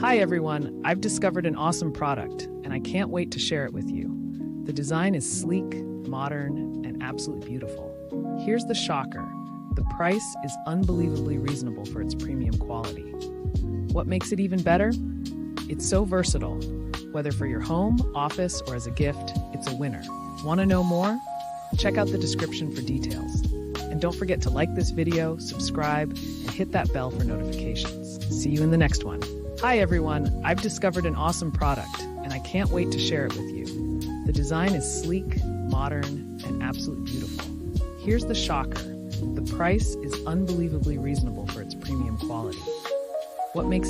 Hi everyone, I've discovered an awesome product and I can't wait to share it with you. The design is sleek, modern, and absolutely beautiful. Here's the shocker. The price is unbelievably reasonable for its premium quality. What makes it even better? It's so versatile. Whether for your home, office, or as a gift, it's a winner. Want to know more? Check out the description for details. And don't forget to like this video, subscribe, and hit that bell for notifications. See you in the next one. Hi everyone, I've discovered an awesome product and I can't wait to share it with you. The design is sleek, modern, and absolutely beautiful. Here's the shocker. The price is unbelievably reasonable for its premium quality. What makes